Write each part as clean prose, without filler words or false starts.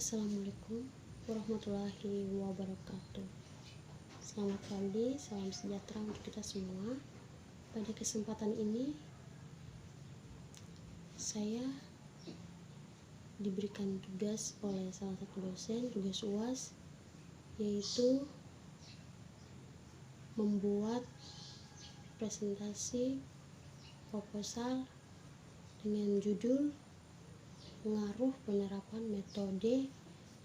Assalamualaikum warahmatullahi wabarakatuh. Selamat pagi, salam sejahtera untuk kita semua. Pada kesempatan ini saya diberikan tugas oleh salah satu dosen, tugas UAS, yaitu membuat presentasi proposal dengan judul pengaruh penerapan metode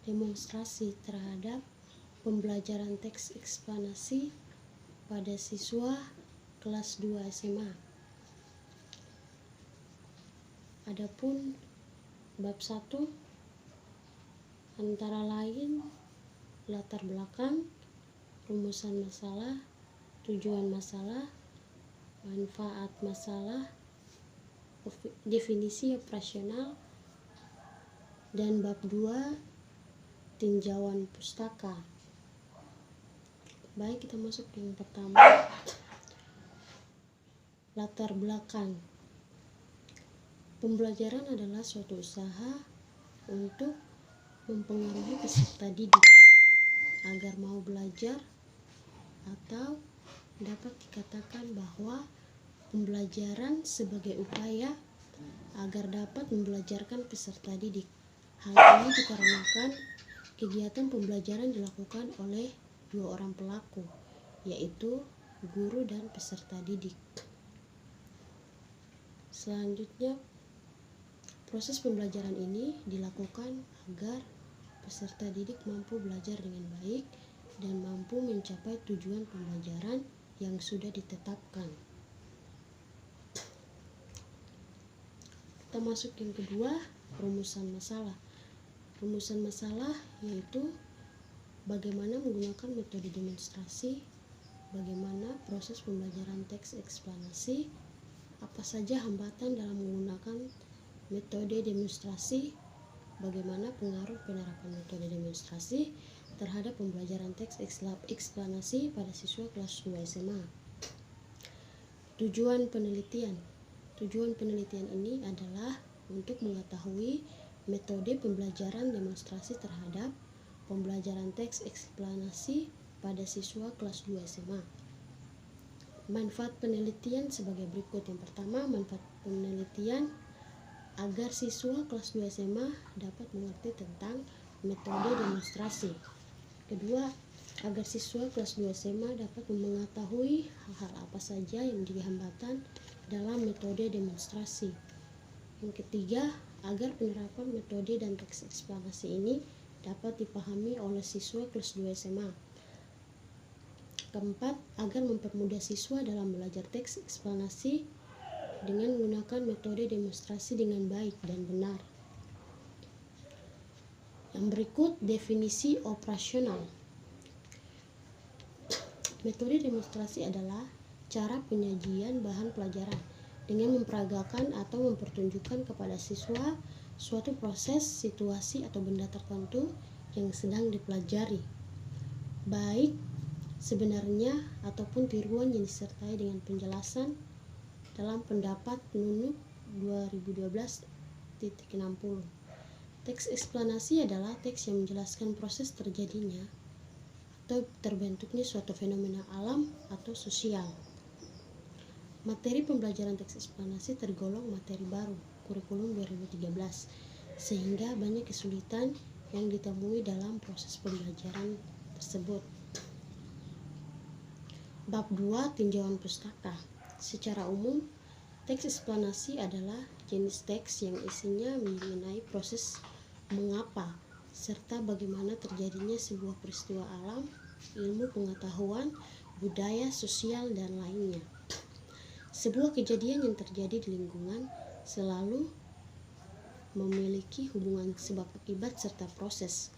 demonstrasi terhadap pembelajaran teks eksplanasi pada siswa kelas 2 SMA. Adapun bab 1 antara lain latar belakang, rumusan masalah, tujuan masalah, manfaat masalah, definisi operasional, dan bab 2 tinjauan pustaka. Baik, kita masuk yang pertama, latar belakang. Pembelajaran adalah suatu usaha untuk mempengaruhi peserta didik agar mau belajar, atau dapat dikatakan bahwa pembelajaran sebagai upaya agar dapat membelajarkan peserta didik. Hal ini dikarenakan kegiatan pembelajaran dilakukan oleh dua orang pelaku, yaitu guru dan peserta didik. Selanjutnya, proses pembelajaran ini dilakukan agar peserta didik mampu belajar dengan baik dan mampu mencapai tujuan pembelajaran yang sudah ditetapkan. Kita masuk yang kedua, rumusan masalah. Rumusan masalah yaitu bagaimana menggunakan metode demonstrasi, bagaimana proses pembelajaran teks eksplanasi, apa saja hambatan dalam menggunakan metode demonstrasi, bagaimana pengaruh penerapan metode demonstrasi terhadap pembelajaran teks eksplanasi pada siswa kelas 2 SMA. Tujuan penelitian. Tujuan penelitian ini adalah untuk mengetahui metode pembelajaran demonstrasi terhadap pembelajaran teks eksplanasi pada siswa kelas 2 SMA. Manfaat penelitian sebagai berikut. Yang pertama, manfaat penelitian agar siswa kelas 2 SMA dapat mengerti tentang metode demonstrasi. Kedua, agar siswa kelas 2 SMA dapat mengetahui hal-hal apa saja yang menjadi hambatan dalam metode demonstrasi. Yang ketiga, agar penerapan metode dan teks eksplanasi ini dapat dipahami oleh siswa kelas 2 SMA. Keempat, agar mempermudah siswa dalam belajar teks eksplanasi dengan menggunakan metode demonstrasi dengan baik dan benar. Yang berikut, definisi operasional. Metode demonstrasi adalah cara penyajian bahan pelajaran dengan memperagakan atau mempertunjukkan kepada siswa suatu proses, situasi, atau benda tertentu yang sedang dipelajari, baik sebenarnya ataupun tiruan yang disertai dengan penjelasan dalam pendapat Nunuk 2012.60. Teks eksplanasi adalah teks yang menjelaskan proses terjadinya atau terbentuknya suatu fenomena alam atau sosial. Materi pembelajaran teks eksplanasi tergolong materi baru, kurikulum 2013, sehingga banyak kesulitan yang ditemui dalam proses pembelajaran tersebut. Bab 2, tinjauan pustaka. Secara umum, teks eksplanasi adalah jenis teks yang isinya mengenai proses mengapa serta bagaimana terjadinya sebuah peristiwa alam, ilmu pengetahuan, budaya, sosial, dan lainnya. Sebuah kejadian yang terjadi di lingkungan selalu memiliki hubungan sebab akibat serta proses.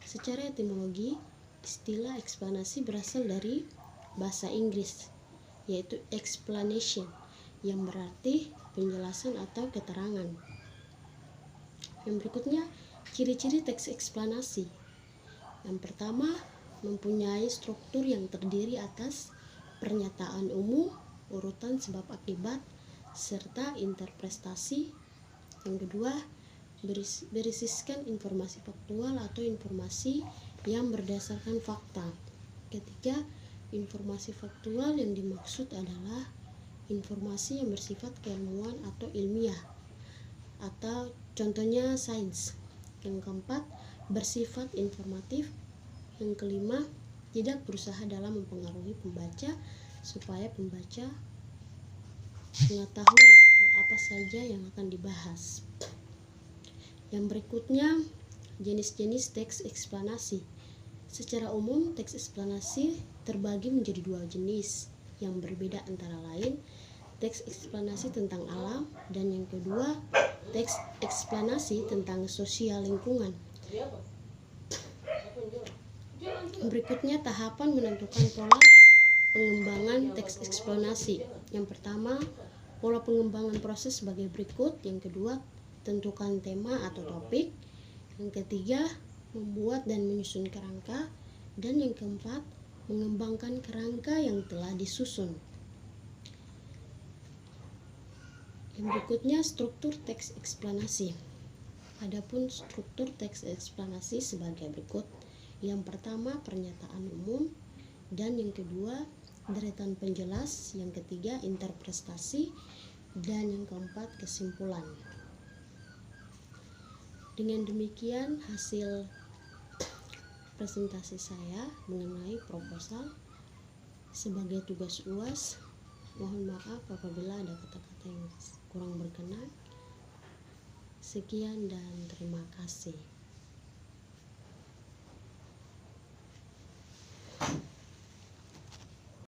Secara etimologi, istilah eksplanasi berasal dari bahasa Inggris, yaitu explanation, yang berarti penjelasan atau keterangan. Yang berikutnya, ciri-ciri teks eksplanasi. Yang pertama, mempunyai struktur yang terdiri atas pernyataan umum, urutan sebab akibat, serta interpretasi. Yang kedua, Berisiskan informasi faktual atau informasi yang berdasarkan fakta. Ketiga, informasi faktual yang dimaksud adalah informasi yang bersifat keilmuan atau ilmiah, atau contohnya sains. Yang keempat, bersifat informatif. Yang kelima, tidak berusaha dalam mempengaruhi pembaca supaya pembaca mengetahui hal apa saja yang akan dibahas. Yang berikutnya, jenis-jenis teks eksplanasi. Secara umum, teks eksplanasi terbagi menjadi dua jenis yang berbeda, antara lain teks eksplanasi tentang alam dan yang kedua teks eksplanasi tentang sosial lingkungan. Berikutnya tahapan menentukan pola pengembangan teks eksplanasi. Yang pertama, pola pengembangan proses sebagai berikut. Yang kedua, tentukan tema atau topik. Yang ketiga, membuat dan menyusun kerangka. Dan yang keempat, mengembangkan kerangka yang telah disusun. Yang berikutnya, struktur teks eksplanasi. Adapun struktur teks eksplanasi sebagai berikut. Yang pertama, pernyataan umum. Dan yang kedua, deretan penjelas. Yang ketiga, interpretasi. Dan yang keempat, kesimpulan. Dengan demikian hasil presentasi saya mengenai proposal sebagai tugas UAS. Mohon maaf apabila ada kata-kata yang kurang berkenan. Sekian dan terima kasih.